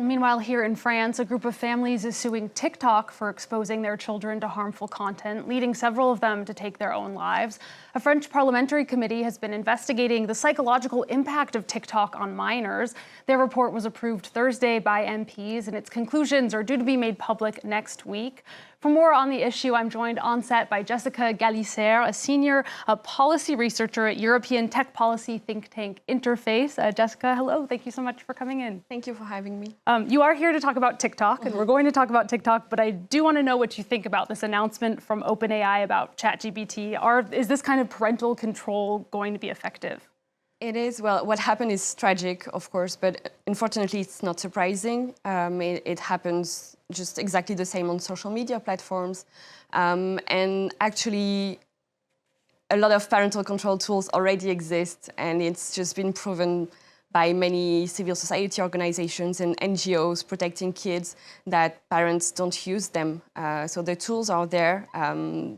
Meanwhile, here in France, a group of families is suing TikTok for exposing their children to harmful content, leading several of them to take their own lives. A French parliamentary committee has been investigating the psychological impact of TikTok on minors. Their report was approved Thursday by MPs, and its conclusions are due to be made public next week. For more on the issue, I'm joined on set by Jessica Galissaire, a senior policy researcher at European tech policy think tank Interface. Jessica, hello. Thank you so much for coming in. Thank you for having me. You are here to talk about TikTok, and we're going to talk about TikTok, but I do want to know what you think about this announcement from OpenAI about ChatGPT. Is this kind of parental control going to be effective? It is. Well, what happened is tragic, of course, but unfortunately, it's not surprising. It happens just exactly the same on social media platforms. And actually, a lot of parental control tools already exist, and it's just been proven by many civil society organizations and NGOs protecting kids that parents don't use them. So the tools are there.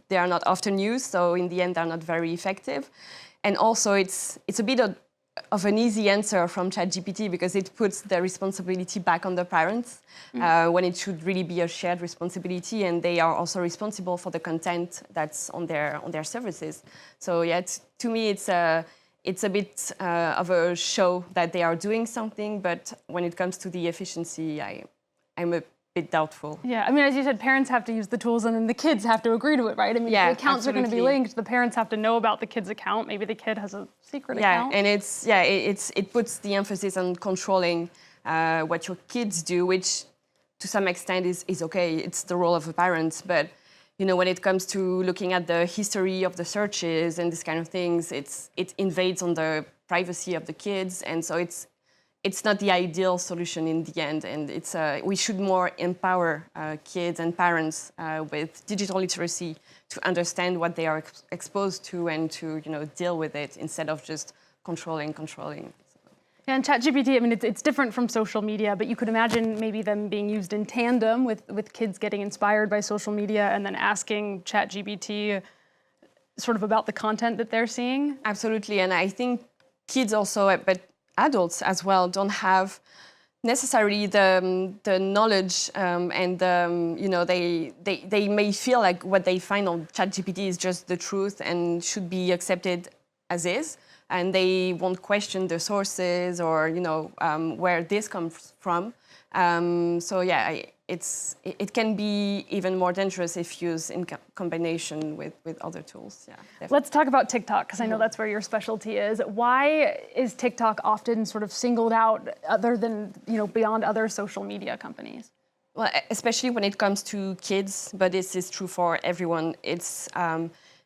They are not often used, so in the end, they're not very effective. And also, it's a bit of an easy answer from ChatGPT because it puts the responsibility back on the parents when it should really be a shared responsibility, and they are also responsible for the content that's on their services. So yeah, to me, it's a bit of a show that they are doing something, but when it comes to the efficiency, I'm a bit doubtful. Yeah, I mean, as you said, parents have to use the tools and then the kids have to agree to it, right? I mean, yeah, the accounts absolutely. are going to be linked. The parents have to know about the kid's account. Maybe the kid has a secret account. Yeah, and it puts the emphasis on controlling what your kids do, which to some extent is okay. It's the role of a parent, but you know, when it comes to looking at the history of the searches and this kind of things, it invades on the privacy of the kids, and so it's not the ideal solution in the end. And we should more empower kids and parents with digital literacy to understand what they are exposed to and to deal with it instead of just controlling. Yeah, and ChatGPT, I mean, it's different from social media, but you could imagine maybe them being used in tandem with kids getting inspired by social media and then asking ChatGPT sort of about the content that they're seeing. Absolutely, and I think kids also, but adults as well, don't have necessarily the knowledge and they may feel like what they find on ChatGPT is just the truth and should be accepted as is, and they won't question the sources or where this comes from. So yeah, it can be even more dangerous if used in combination with other tools. Yeah, definitely. Let's talk about TikTok, because I know that's where your specialty is. Why is TikTok often sort of singled out other than, beyond other social media companies? Well, especially when it comes to kids, but this is true for everyone.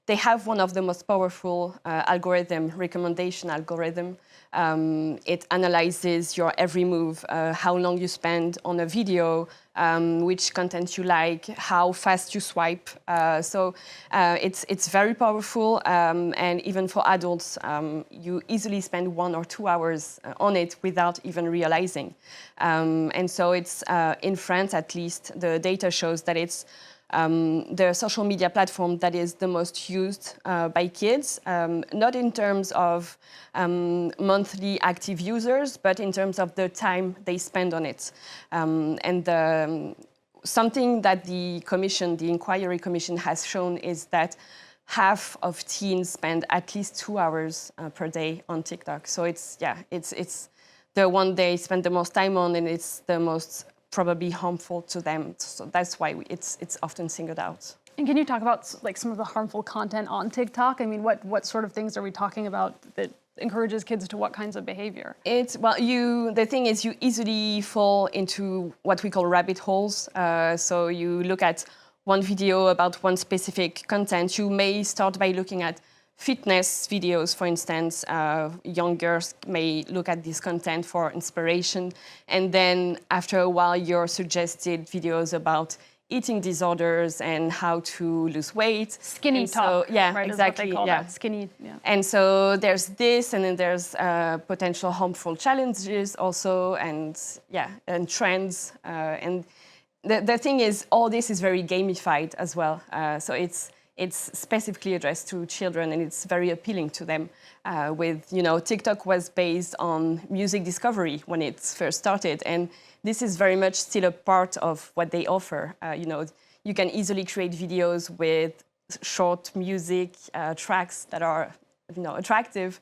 They have one of the most powerful recommendation algorithm. It analyzes your every move, how long you spend on a video, which content you like, how fast you swipe. So it's very powerful, and even for adults, you easily spend 1 or 2 hours on it without even realizing. And so it's, in France at least, the data shows that it's the social media platform that is the most used by kids, not in terms of monthly active users, but in terms of the time they spend on it. Something that the Inquiry Commission has shown is that half of teens spend at least 2 hours per day on TikTok. So it's the one they spend the most time on, and it's the most probably harmful to them. So that's why it's often singled out. And can you talk about some of the harmful content on TikTok? I mean, what sort of things are we talking about that encourages kids to what kinds of behavior? The thing is, you easily fall into what we call rabbit holes. So you look at one video about one specific content. You may start by looking at fitness videos, for instance. Young girls may look at this content for inspiration, and then after a while, you're suggested videos about eating disorders and how to lose weight. Skinny talk, yeah, right, exactly. Is what they call yeah. that. Skinny, yeah. And so there's this, and then there's potential harmful challenges also, and trends. And the thing is, all this is very gamified as well. So it's specifically addressed to children, and it's very appealing to them. TikTok was based on music discovery when it first started, and this is very much still a part of what they offer. You can easily create videos with short music tracks that are attractive.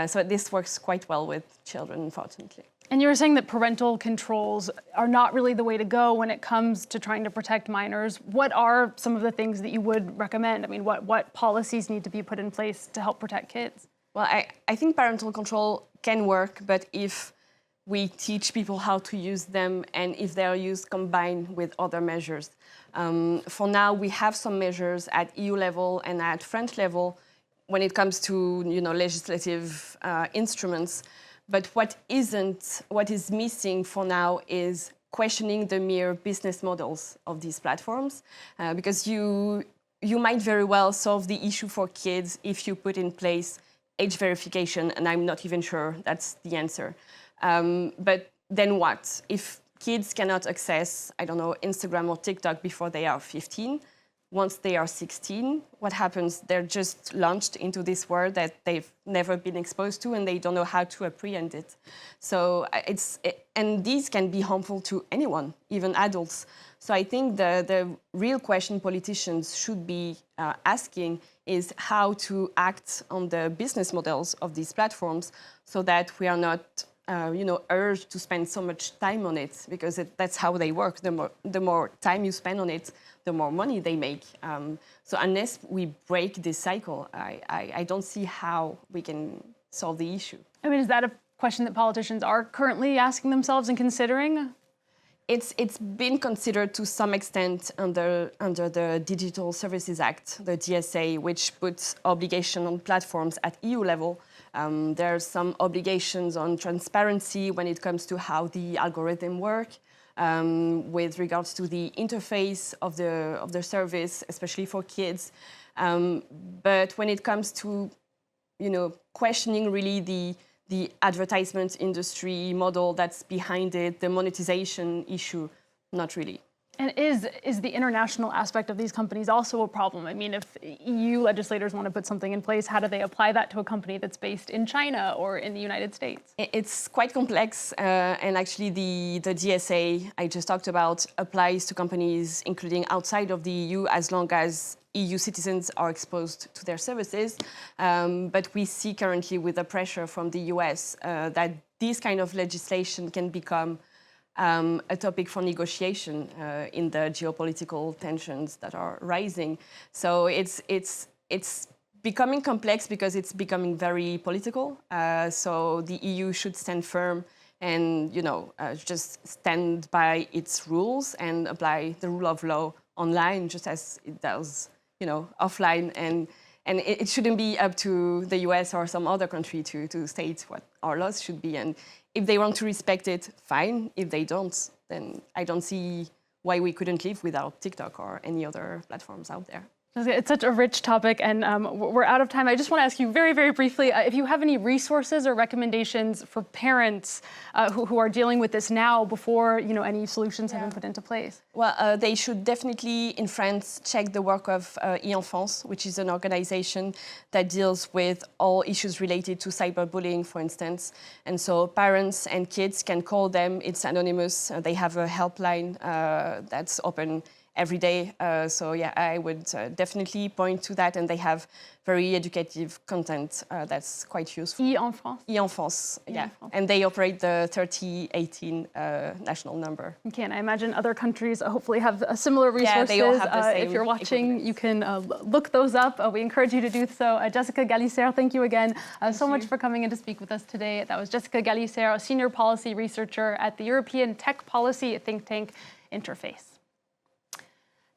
So this works quite well with children, unfortunately. And you were saying that parental controls are not really the way to go when it comes to trying to protect minors. What are some of the things that you would recommend? I mean, what policies need to be put in place to help protect kids? Well, I think parental control can work, but if we teach people how to use them and if they are used combined with other measures. For now, we have some measures at EU level and at French level when it comes to legislative instruments. But what is missing for now is questioning the mere business models of these platforms, because you might very well solve the issue for kids if you put in place age verification, and I'm not even sure that's the answer. But then what? If kids cannot access, I don't know, Instagram or TikTok before they are 15, once they are 16, what happens? They're just launched into this world that they've never been exposed to, and they don't know how to apprehend it. So and these can be harmful to anyone, even adults. So I think the real question politicians should be asking is how to act on the business models of these platforms so that we are not urged to spend so much time on it, because that's how they work. The more time you spend on it, the more money they make. So unless we break this cycle, I don't see how we can solve the issue. I mean, is that a question that politicians are currently asking themselves and considering? It's been considered to some extent under the Digital Services Act, the DSA, which puts obligation on platforms at EU level. There are some obligations on transparency when it comes to how the algorithm work, with regards to the interface of the service, especially for kids. But when it comes to questioning really the advertisement industry model that's behind it, the monetization issue, not really. And is the international aspect of these companies also a problem? I mean, if EU legislators want to put something in place, how do they apply that to a company that's based in China or in the United States? It's quite complex, and actually the DSA I just talked about applies to companies including outside of the EU as long as EU citizens are exposed to their services. But we see currently with the pressure from the US that this kind of legislation can become a topic for negotiation in the geopolitical tensions that are rising. So it's becoming complex because it's becoming very political. So the EU should stand firm and just stand by its rules and apply the rule of law online, just as it does offline. And it shouldn't be up to the US or some other country to state what our laws should be. And if they want to respect it, fine. If they don't, then I don't see why we couldn't live without TikTok or any other platforms out there. It's such a rich topic, and we're out of time. I just want to ask you very, very briefly if you have any resources or recommendations for parents who are dealing with this now before any solutions have been put into place. Well, they should definitely, in France, check the work of e-Enfance, which is an organization that deals with all issues related to cyberbullying, for instance. And so parents and kids can call them. It's anonymous. They have a helpline that's open every day. So yeah, I would definitely point to that, and they have very educative content that's quite useful. E-Enfance? E-Enfance, yeah. And they operate the 3018 national number. Okay, and I imagine other countries hopefully have similar resources. Yeah, they all have the same if you're watching, you can look those up. We encourage you to do so. Jessica Galissaire, thank you again so much for coming in to speak with us today. That was Jessica Galissaire, a senior policy researcher at the European tech policy think tank Interface.